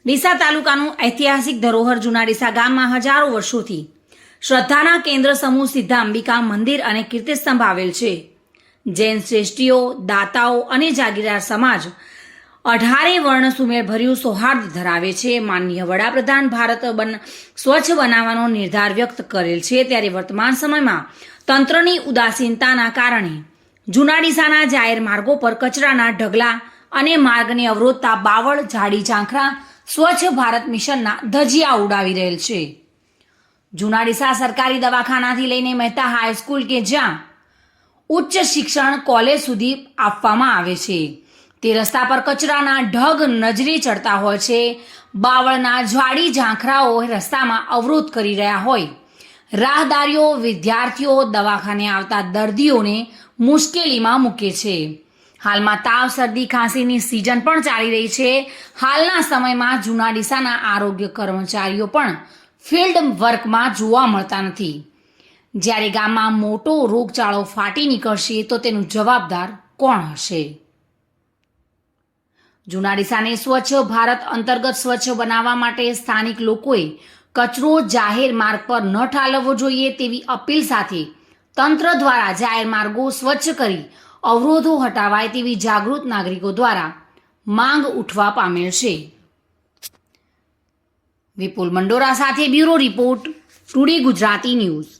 ડીસા તાલુકાનું ઐતિહાસિક ધરોહર જૂના ડીસા ગામમાં હજારો વર્ષોથી શ્રદ્ધાના કેન્દ્ર સમૂહ સિદ્ધા અંબિકા મંદિર અને કીર્તિસ્તંભ આવેલ છે. જૈન શ્રેષ્ઠીઓ, દાતાઓ અને જાગીરદાર સમાજ 18 વર્ણ સુમેળભર્યું સૌહાર્દ ધરાવે છે. માનનીય વડાપ્રધાન ભારત સ્વચ્છ બનાવવાનો નિર્ધાર વ્યક્ત કરેલ છે, ત્યારે વર્તમાન સમયમાં તંત્રની ઉદાસીનતાના કારણે જૂના ડીસાના જાહેર માર્ગો પર કચરાના ઢગલા અને માર્ગને અવરોધતા બાવળ, ઝાડી ઝાંખરા સ્વચ્છ ભારત મિશનના ધજિયા ઉડાવી રહેલ છે. જૂના ડીસા સરકારી દવાખાનાથી લઈને મહેતા હાઈસ્કૂલ કે જ્યાં ઉચ્ચ શિક્ષણ કોલેજ સુધી આપવામાં આવે છે, તે રસ્તા પર કચરાના ઢગ નજરે ચડતા હોય છે. બાવળના ઝાડી ઝાંખરાઓ રસ્તામાં અવરોધ કરી રહ્યા હોય. રાહદારીઓ, વિદ્યાર્થીઓ, દવાખાને આવતા દર્દીઓને મુશ્કેલીમાં મૂકે છે. હાલમાં તાવ, શરદી, ખાંસીની સિઝન પણ ચાલી રહી છે. હાલના સમયમાં જૂના ડીસાના આરોગ્ય કર્મચારીઓ પણ ફિલ્ડ વર્કમાં જોવા મળતા નથી. જ્યારે ગામમાં મોટો રોગચાળો ફાટી નીકળશે તો તેનું જવાબદાર કોણ હશે? જૂના ડીસાને સ્વચ્છ ભારત અંતર્ગત સ્વચ્છ બનાવવા માટે સ્થાનિક લોકોએ કચરો જાહેર માર્ગ પર ન ઠાલવવો જોઈએ તેવી અપીલ સાથે તંત્ર દ્વારા જાહેર માર્ગો સ્વચ્છ કરી અવરોધો હટાવાય તેવી જાગૃત નાગરિકો દ્વારા માંગ ઉઠવા પામેલ છે. વિપુલ મંડોરા સાથે bureau report, today Gujarati news.